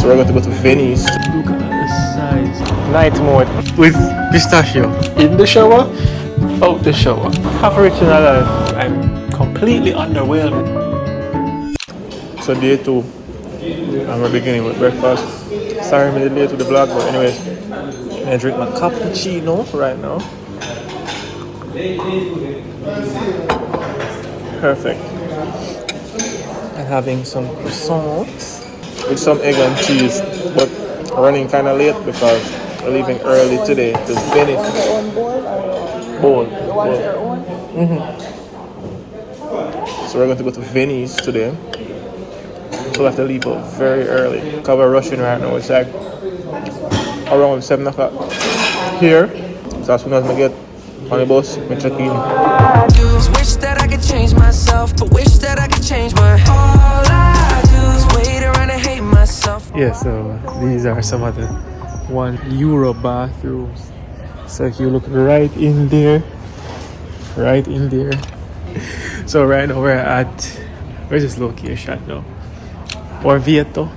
So we're going to go to Venice. Look at the size. Night mode with pistachio. In the shower, out the shower. Half rich in alive. I'm completely underwhelmed. So day 2, and we're beginning with breakfast. Sorry I'm a little late to the vlog, but anyways, I drink my cappuccino right now. Perfect. And having some croissants with some egg and cheese, but running kind of late because we're leaving early today to Venice. Bowl. So we're going to go to Venice today. So we have to leave out very early because we're rushing right now. It's like around 7 o'clock here. So as soon as we get on the bus, we check in. Wish that I could change myself, but wish that I could change my all I do is wait around and hate myself. Yeah, so these are some of the €1 bathrooms. So if you look right in there. So right now we're at, where's this location now? Orvieto.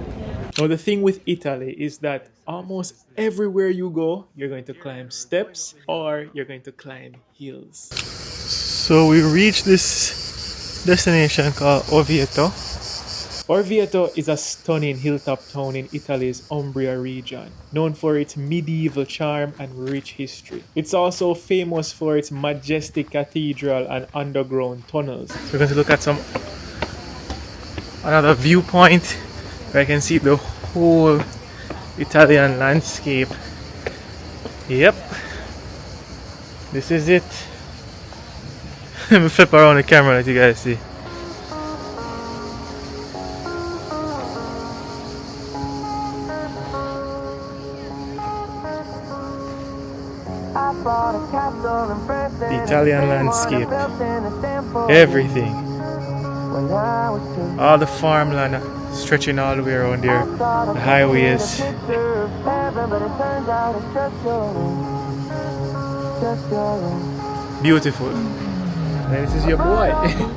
Now the thing with Italy is that almost everywhere you go, you're going to climb steps or you're going to climb hills. So we reached this destination called Orvieto. Orvieto is a stunning hilltop town in Italy's Umbria region, known for its medieval charm and rich history. It's also famous for its majestic cathedral and underground tunnels. So we're going to look at another viewpoint where I can see the whole Italian landscape. Yep, this is it. Let me flip around the camera let you guys see. The Italian landscape, everything, all the farmland stretching all the way around there, the highways. Beautiful. And this is your boy.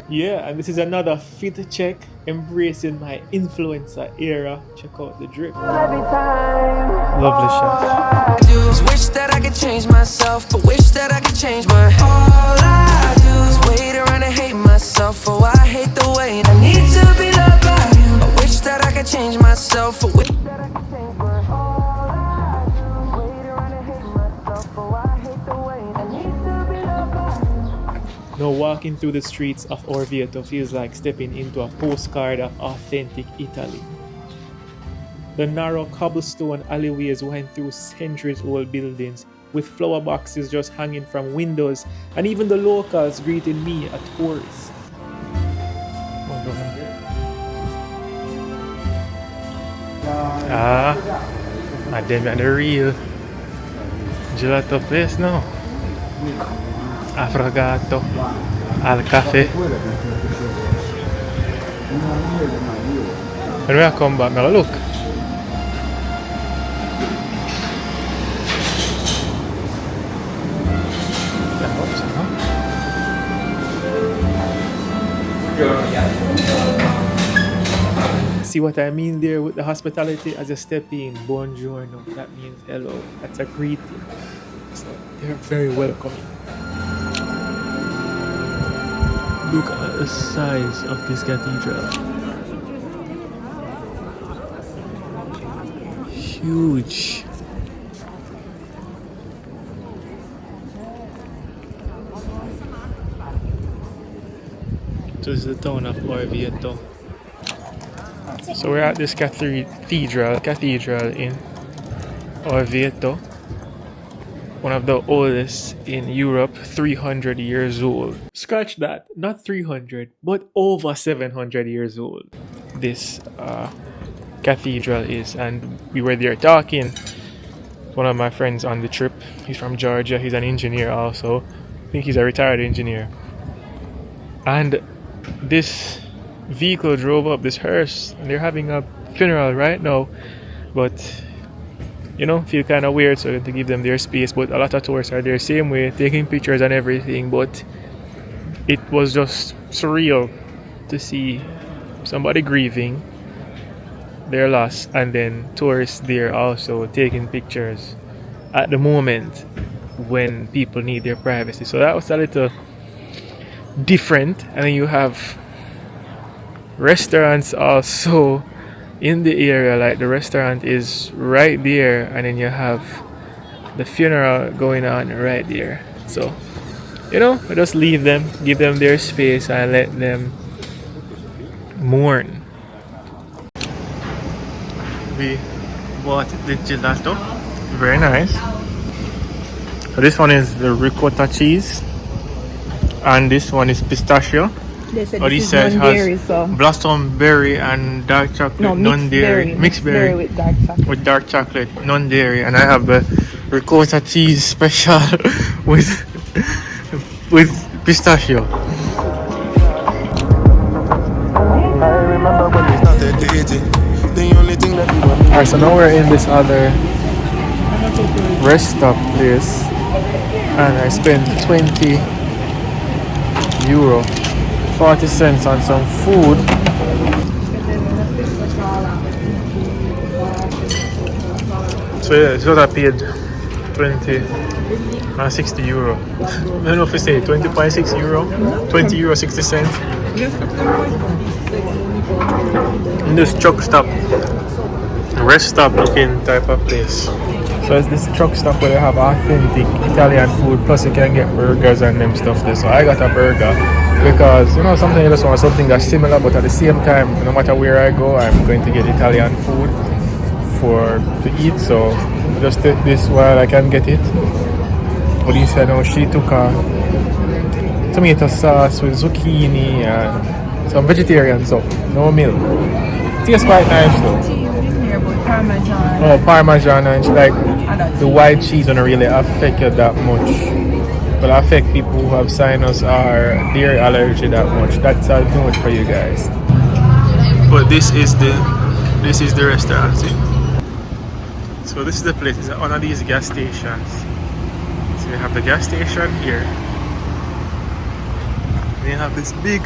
Yeah, and this is another fit check, embracing my influencer era. Check out the drip. Lovely shot. Wish that I could change myself, but wish that I could change my all I do is wait around and hate myself. Oh, I hate the way I need to be loved by you. I wish that I could change myself, but wish that I could change my all I do is wait around and hate myself. Oh, I hate the way I need to be loved by you. Now walking through the streets of Orvieto feels like stepping into a postcard of authentic Italy. The narrow cobblestone alleyways wind through centuries-old buildings, with flower boxes just hanging from windows, and even the locals greeting me, a tourist. And then at the real gelato place now. Affogato al cafe. When I come back, now look. See what I mean there with the hospitality as you step in? Buongiorno, that means hello. That's a greeting. So they're very welcoming. Look at the size of this cathedral. Huge. This is the town of Orvieto. So we're at this cathedral in Orvieto, one of the oldest in Europe, 300 years old. Scratch that, not 300, but over 700 years old. This cathedral is, and we were there talking. One of my friends on the trip, he's from Georgia, he's an engineer also. I think he's a retired engineer. And this vehicle drove up, this hearse, and they're having a funeral right now, but you know, feel kind of weird, so I have to give them their space. But a lot of tourists are there same way, taking pictures and everything, but it was just surreal to see somebody grieving they're lost, and then tourists there also taking pictures at the moment when people need their privacy. So that was a little different. And then you have restaurants also in the area, like the restaurant is right there, and then you have the funeral going on right there. So I just leave them, give them their space, and let them mourn. We bought the gelato, very nice. So this one is the ricotta cheese, and this one is pistachio. They said Or this he is said non-dairy, has so blossom berry and dark chocolate, no, non-dairy, mixed berry with dark chocolate. with dark chocolate, non-dairy, and I have the ricotta cheese special with pistachio. Alright, so now we're in this other rest stop place, and I spent 20 euro 40 cents on some food. So yeah, so I paid 60 euro. I don't know if you say 20.6 euro, 20 euro 60 cents. In this truck stop, rest stop looking type of place. So it's this truck stop where they have authentic Italian food, plus you can get burgers and them stuff there. So I got a burger because sometimes you just want something that's similar, but at the same time, no matter where I go, I'm going to get Italian food to eat. So I just take this while I can get it. What he said, she took a tomato sauce with zucchini and some vegetarian stuff, no milk. Tastes quite nice though. Parmesan. Oh, Parmesan, and like the white cheese don't really affect you that much, but affect people who have sinus or dairy allergy that much. That's a note for you guys. But this is the restaurant. See? So this is the place. It's at one of these gas stations. So you have the gas station here. Then you have this big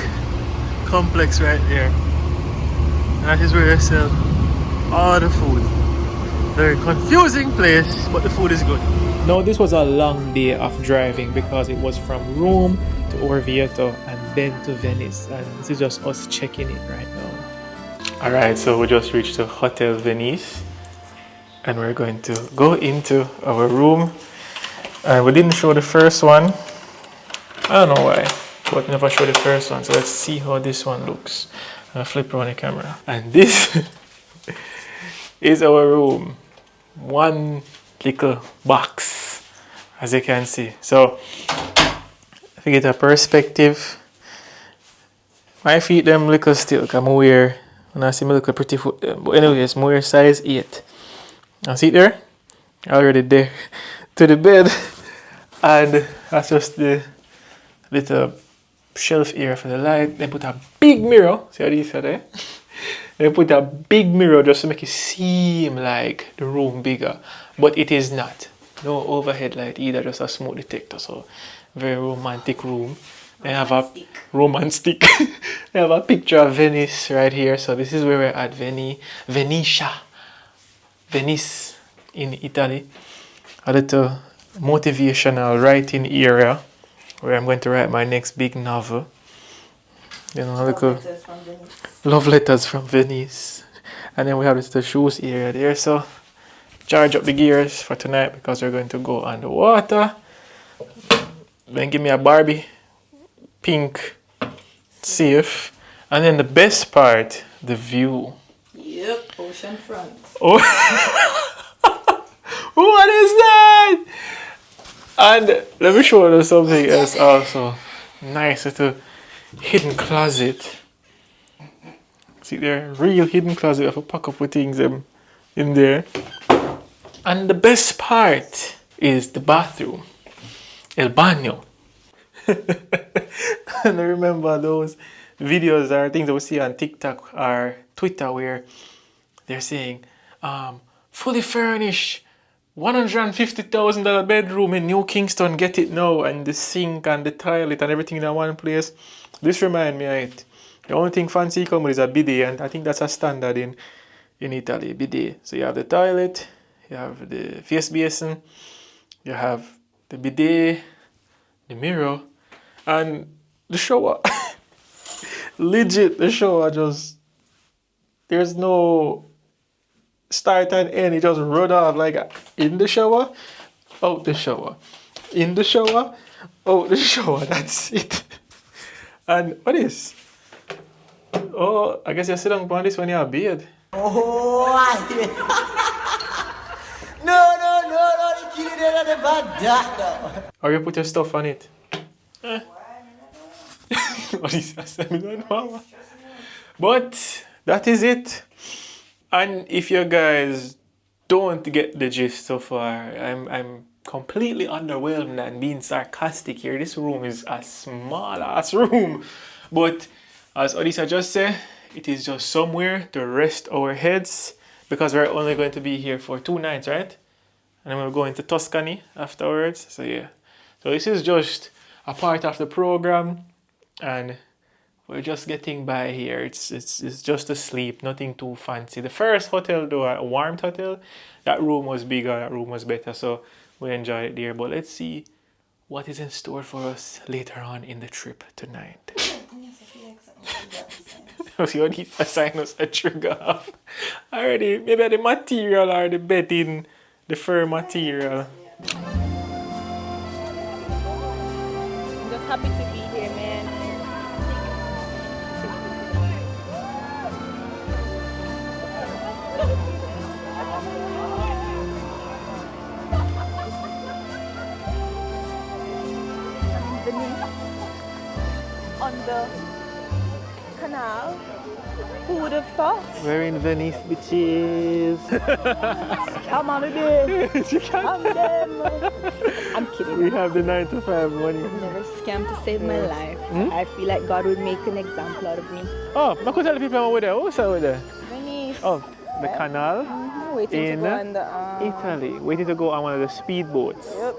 complex right there. And that is where they sell all the food. Very confusing place, but the food is good. Now this was a long day of driving because it was from Rome to Orvieto and then to Venice, and this is just us checking it right now. Alright, so we just reached the Hotel Venice and we're going to go into our room. And we didn't show the first one. I don't know why, but never show the first one. So let's see how this one looks. I'll flip around the camera. And this is our room. One little box, as you can see. So if you get a perspective, my feet them little still. Cause when I see me look a pretty foot. But anyways, I'm wear size 8. And see there? Already there to the bed. And that's just the little shelf here for the light. They put a big mirror. See how these are there? They put a big mirror just to make it seem like the room bigger, but it is not. No overhead light either, just a smoke detector. So very romantic room. They have a romantic. They have a picture of Venice right here. So this is where we're at, Venice in Italy. A little motivational writing area where I'm going to write my next big novel. A little love letters from Venice. And then we have this shoes area there. So charge up the gears for tonight because we're going to go on the water. Then give me a Barbie pink safe. And then the best part, the view. Yep, ocean front. Oh, what is that? And let me show you something else also. Nice little hidden closet. See there, real hidden closet. I have to pack up with things in there. And the best part is the bathroom, el baño. And I remember those videos or things that we see on TikTok or Twitter where they're saying, fully furnished, $150,000 bedroom in New Kingston, get it now, and the sink and the toilet and everything in one place. This reminds me of it. The only thing fancy come with is a bidet, and I think that's a standard in in Italy, bidet. So you have the toilet, you have the face basin, you have the bidet, the mirror, and the shower. Legit, the shower just, there's no start and end. It just run off like in the shower, out the shower, in the shower, out the shower. That's it. And what is? Oh, I guess you sit down on this when you're bed. Oh, no, the kid is the bad doctor. Or you put your stuff on it. What is that? But that is it. And if you guys don't get the gist so far, I'm completely underwhelmed and being sarcastic here. This room is a small ass room. But as Odisa just said, it is just somewhere to rest our heads because we're only going to be here for 2 nights, right? And then we're going to Tuscany afterwards. So yeah. So this is just a part of the program and we're just getting by here. It's just a sleep, nothing too fancy. The first hotel though, a warmed hotel, that room was bigger, that room was better. So we enjoyed it there. But let's see what is in store for us later on in the trip tonight. You need to sign us a trigger off. Already, maybe the material or the bedding, the fur material. I'm just happy to be here, man. Venice, on the canal. Who would have thought? We're in Venice, bitches. I'm on a day. I'm them. I'm kidding. We have the 9 to 5 money. I've never scammed to save my life. I feel like God would make an example out of me. Oh, I could tell the people over there. Who's over there? Venice. Oh, the canal. Waiting to in go on the Italy. Waiting to go on one of the speedboats. Yep.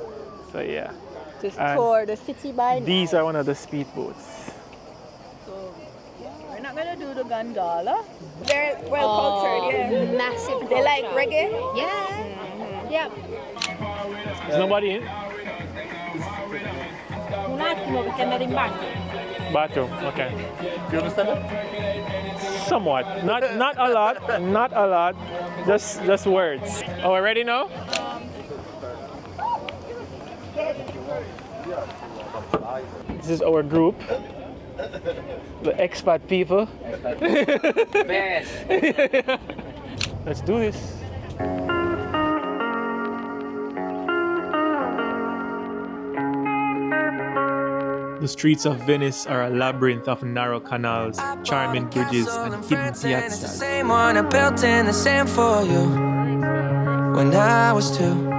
So yeah. To And tour the city by night. These are one of the speedboats. So we're not gonna do the gondola. They're well cultured, yeah. Massive. They like reggae. Yeah. Yeah. There's nobody in? Un attimo perché andate in bagno. Bathroom. Okay. Do you understand that? Somewhat. Not a lot. Not a lot. Just words. Oh, we're ready now? This is our group. The expat people. Let's do this. The streets of Venice are a labyrinth of narrow canals, charming bridges, and hidden piazzas. Same one I built in the sand for you when I was 2.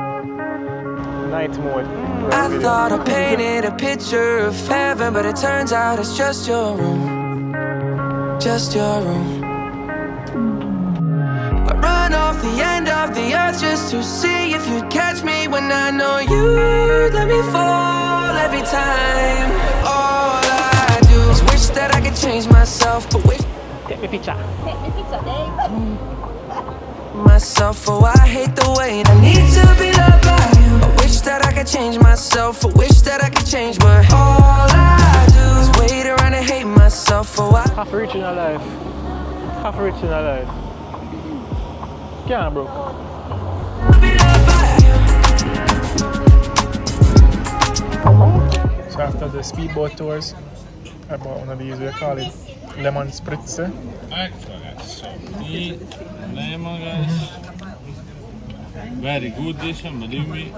Night mode. I thought I painted a picture of heaven, but it turns out it's just your room. Just your room. I run off the end of the earth just to see if you'd catch me when I know you'd let me fall every time. All I do is wish that I could change myself, but wish Take me picture. Take me pizza, Dave. myself. Oh, I hate the way I need to be loved by you. I wish that I could change myself. I wish that I could change, but all I do is wait around and hate myself. Oh, I Half rich in our life. Half rich in our life. Can't, bro. be loved by you. So after the speedboat tours, I bought one of these, we call it lemon spritzer. Ecco ragazzi, the lemongrass. Very good this one, believe me.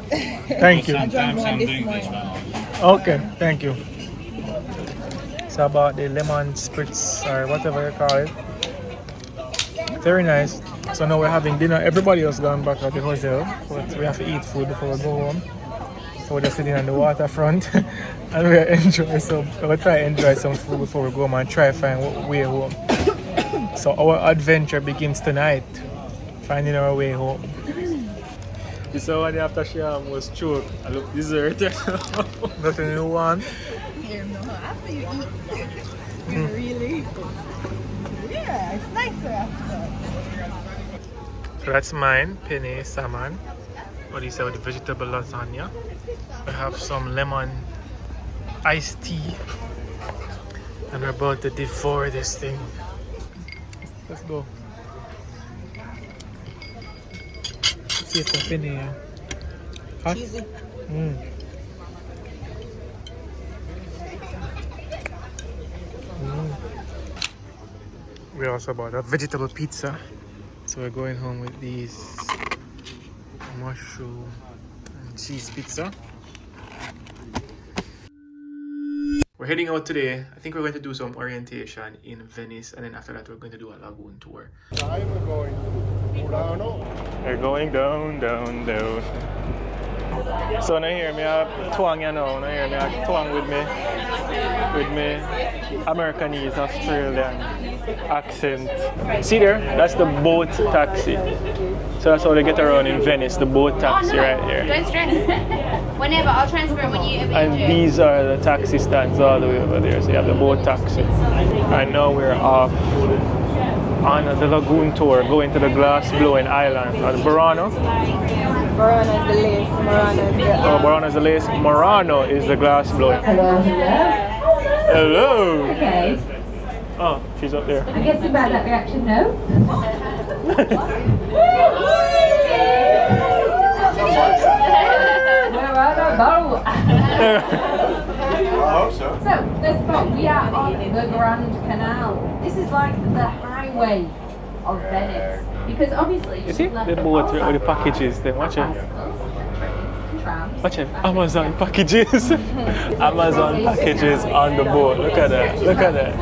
Thank you. Sometimes I'm doing this one. Okay, thank you. So about the lemon spritz or whatever you call it. Very nice. So now we're having dinner. Everybody else gone back at the hotel, but we have to eat food before we go home. So we're just sitting on the waterfront and we'll try to enjoy some food before we go home and try to find our way home. So our adventure begins tonight, finding our way home. This one the after Sham was choked. I look dessert. Nothing you want. After you eat, really. Yeah, it's nicer after. So that's mine, penne salmon. What do you say with the vegetable lasagna? We have some lemon iced tea. And we're about to devour this thing. Let's go. Let's see if the penne here. Hot? Cheesy. We also bought a vegetable pizza. So we're going home with these mushroom and cheese pizza. We're heading out today. I think we're going to do some orientation in Venice, and then after that we're going to do a lagoon tour. We're going down, down, down. So now hear me twang, you know, now hear me twang with me Americanese Australian accent. See there? That's the boat taxi. So that's how they get around in Venice, the boat taxi right here. Don't stress. Whenever, I'll transfer it when you ever And these are the taxi stands all the way over there. So you have the boat taxi. And now we're off on the lagoon tour, going to the glass blowing island on Burano. Burano is the lace. Burano is the lace. Murano is the glass blowing. Hello, hello. Hello. Okay. Oh, she's up there. I'm guessing by that reaction, no. So, this spot, we are on the Grand Canal. This is like the highway of Venice. Because obviously, You see the boat with the packages there, watch it. Watch it, Amazon packages. Amazon packages on the boat. Look at that, look at that.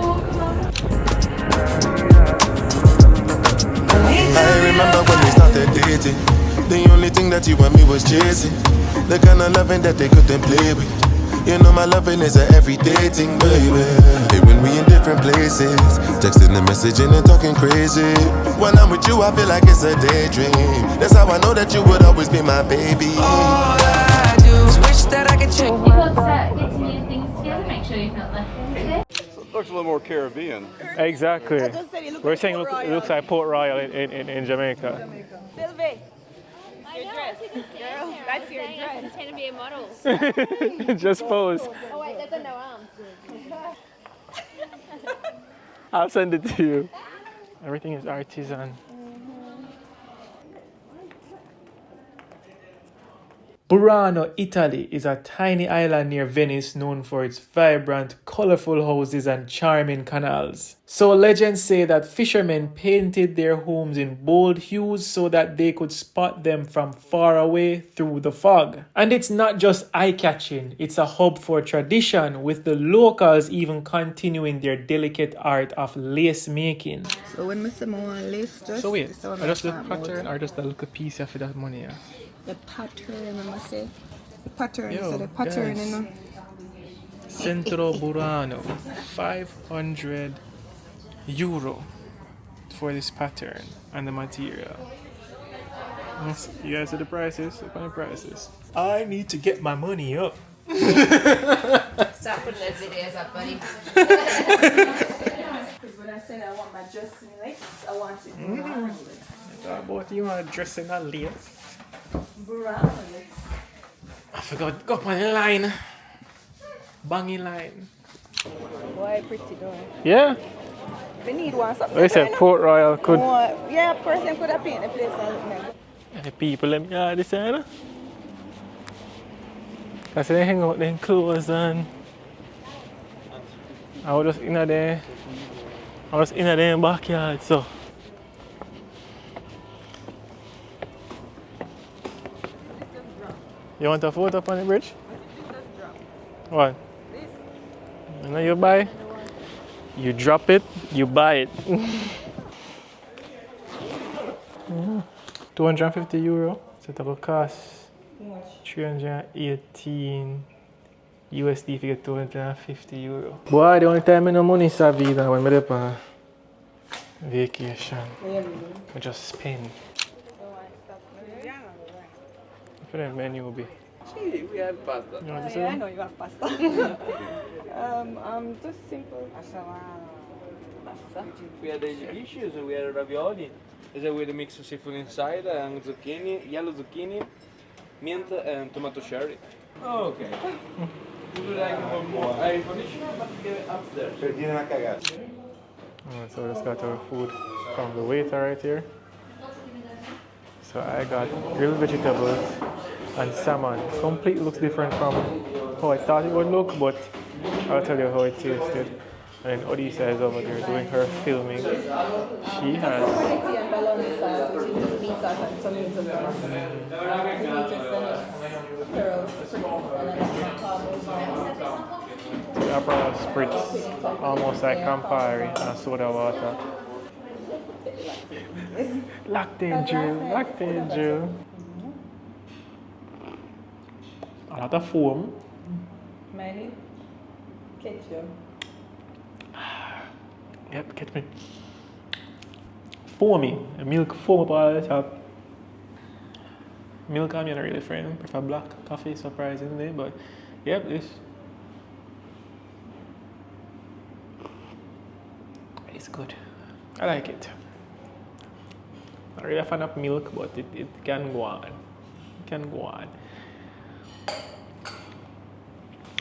I remember when we started dating. The only thing that you and me was chasing. The kind of loving that they couldn't play with. You know my loving is an everyday thing, baby. Hey, when we in different places, texting and messaging and talking crazy. When I'm with you, I feel like it's a daydream. That's how I know that you would always be my baby. All I do is wish that I could change. Because getting new things together, make sure you've not left anything. Looks a little more Caribbean. Exactly. I just said it looks We're like saying Port it Royal. looks like Port Royal in Jamaica. Sylvie, I your know, dress. I couldn't stand Girl, there. that's I your was saying I dress. pretend to be a model. Just pose. Oh wait, they've got no arms. I'll send it to you. Everything is artisan. Burano, Italy is a tiny island near Venice known for its vibrant, colorful houses and charming canals. So legends say that fishermen painted their homes in bold hues so that they could spot them from far away through the fog. And it's not just eye-catching, it's a hub for tradition, with the locals even continuing their delicate art of lace making. So when Mr. Moore list So wait, are just the pattern or just a little piece of that money? Yeah? the pattern, I must say. The pattern, Yo, so the pattern, guys. you know. Centro Burano, €500 for this pattern and the material. Yes, you guys see the prices? Look at the prices. I need to get my money up. Stop putting those videos up, buddy. Because when I said I want my dressing lace, I want it brown lace. How about you want to dress in a lace? Brown lace. I forgot, got my line. Bangy line. Boy, pretty though. Yeah? We need one something. I said Port Royal could. Yeah, of course, they could have painted the place and look nice. The people in the this side. Because they hang out their clothes and I was just in there. I was in their backyard, so. You want a photo up on the bridge? What? You know you buy? You drop it, you buy it. €250. So that will cost 318 USD if you get €250. Boy, the only time I no money savvy than when I'm on vacation. I just spend. For the menu will be. We have pasta. You want to Yeah, I say? know you have pasta. Just simple. Pasta. We had the dishes and we had ravioli. Is it with a mix of seafood inside and zucchini, yellow zucchini, mint and tomato cherry. Oh, okay. Would you like more air conditioner? But get it upstairs. Alright, so we just got our food from the waiter right here. So I got grilled vegetables and salmon. Completely looks different from how I thought it would look, but I'll tell you how it tasted. And then Odisa is over there doing her filming. She has Spaghetti and bologna sauce, which is just meat sauce and tomato sauce. The meat is pearls, spritz, and then some carbs. the Aperol spritz, almost like Campari and soda water. Lactate Jew. A lot of foam. Miley, ketchup. Yep, catch me. Foamy. Milk foam up all the top. Milk I'm not really friend. I prefer black coffee surprisingly, but yep, this it's good. I like it. Not really a fan of milk, but it can go on. It can go on.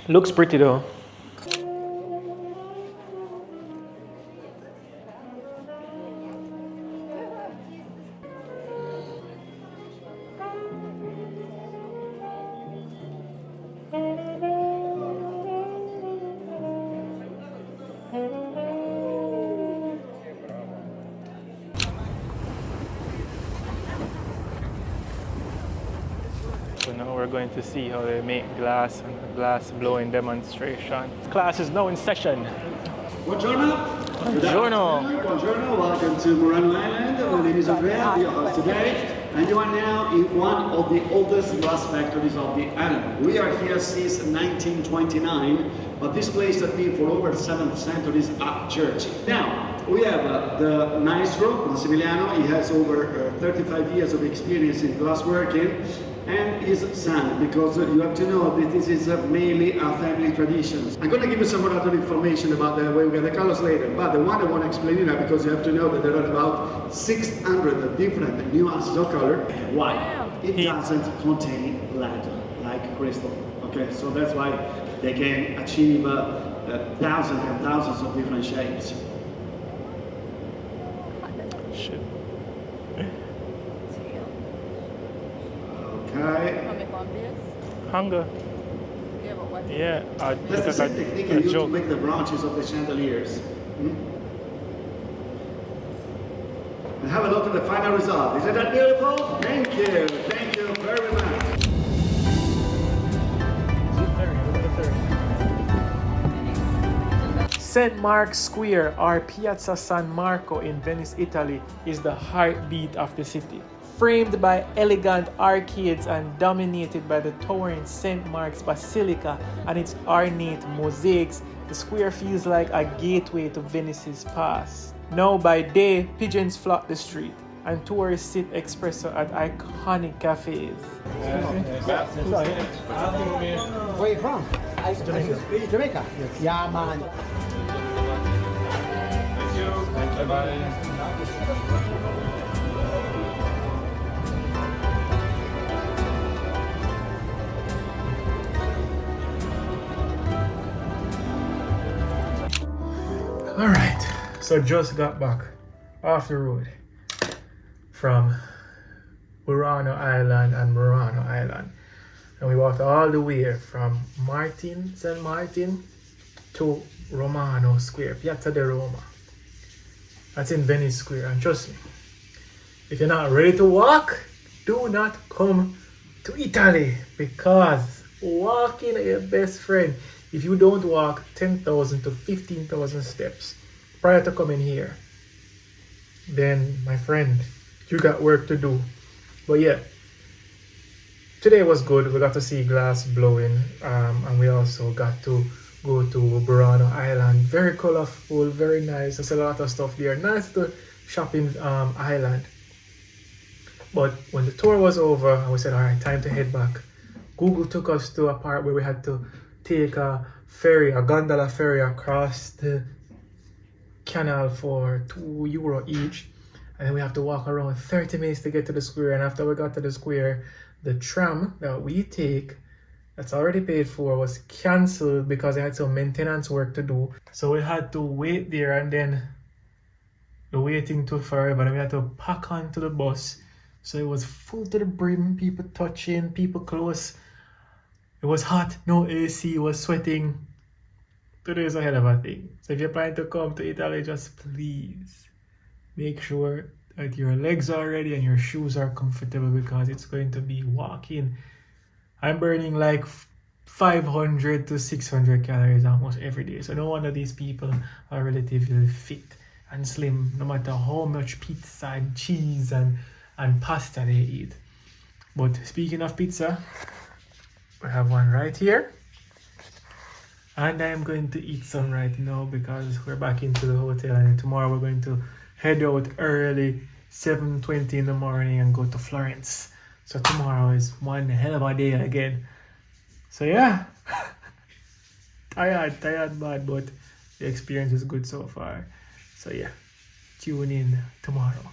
Looks pretty though. So now we're going to see how they make glass and glass blowing demonstration. Class is now in session. Buongiorno. Buongiorno. Welcome to Morano Island. My name is Orvieto, your host today. And you are now in one of the oldest glass factories of the island. We are here since 1929, but this place has been for over 7 centuries a church. Now, we have the maestro, Massimiliano. He has over 35 years of experience in glassworking, and his son, because you have to know that this is mainly a family tradition. I'm going to give you some more other information about the way we get the colors later, but the one I want to explain you now, because you have to know that there are about 600 different nuances of color. Why? It doesn't contain lead, like crystal. Okay, so that's why they can achieve thousands and thousands of different shapes. Shit. Okay. Hunger. Yeah, but what? Yeah, That's the same technique you use to make the branches of the chandeliers. And have a look at the final result. Isn't that beautiful? Thank you. Thank you very much. St. Mark's Square, or Piazza San Marco in Venice, Italy, is the heartbeat of the city. Framed by elegant arcades and dominated by the towering St. Mark's Basilica and its ornate mosaics, the square feels like a gateway to Venice's past. Now by day, pigeons flock the street, and tourists sip espresso at iconic cafes. Where are you from? Jamaica. Yeah, man. Thank you. Bye-bye. Alright, so just got back off the road from Burano Island and Murano Island, and we walked all the way from St. Martin to Romano Square, Piazza di Roma. That's in Venice Square, and trust me, if you're not ready to walk, do not come to Italy, because walking is your best friend. If you don't walk 10,000 to 15,000 steps prior to coming here, then my friend, you got work to do. But yeah, today was good. We got to see glass blowing, and we also got to go to Burano Island. Very colorful, very nice. There's a lot of stuff there. Nice to shopping island. But when the tour was over and we said, all right, time to head back, Google took us to a part where we had to take a ferry, a gondola ferry across the canal for €2 each. And then we have to walk around 30 minutes to get to the square. And after we got to the square, the tram that we take, that's already paid for, was cancelled because they had some maintenance work to do. So we had to wait there, and then the waiting took forever. And we had to pack onto the bus. So it was full to the brim, people touching, people close. It was hot, no AC, it was sweating. Today is a hell of a thing. So if you're planning to come to Italy, just please make sure that your legs are ready and your shoes are comfortable, because it's going to be walking. I'm burning like 500 to 600 calories almost every day. So no wonder these people are relatively fit and slim, no matter how much pizza and cheese and pasta they eat. But speaking of pizza, we have one right here. And I'm going to eat some right now because we're back into the hotel, and tomorrow we're going to head out early, 7:20 in the morning, and go to Florence. So tomorrow is one hell of a day again. So yeah, tired bad, but the experience is good so far. So yeah, tune in tomorrow.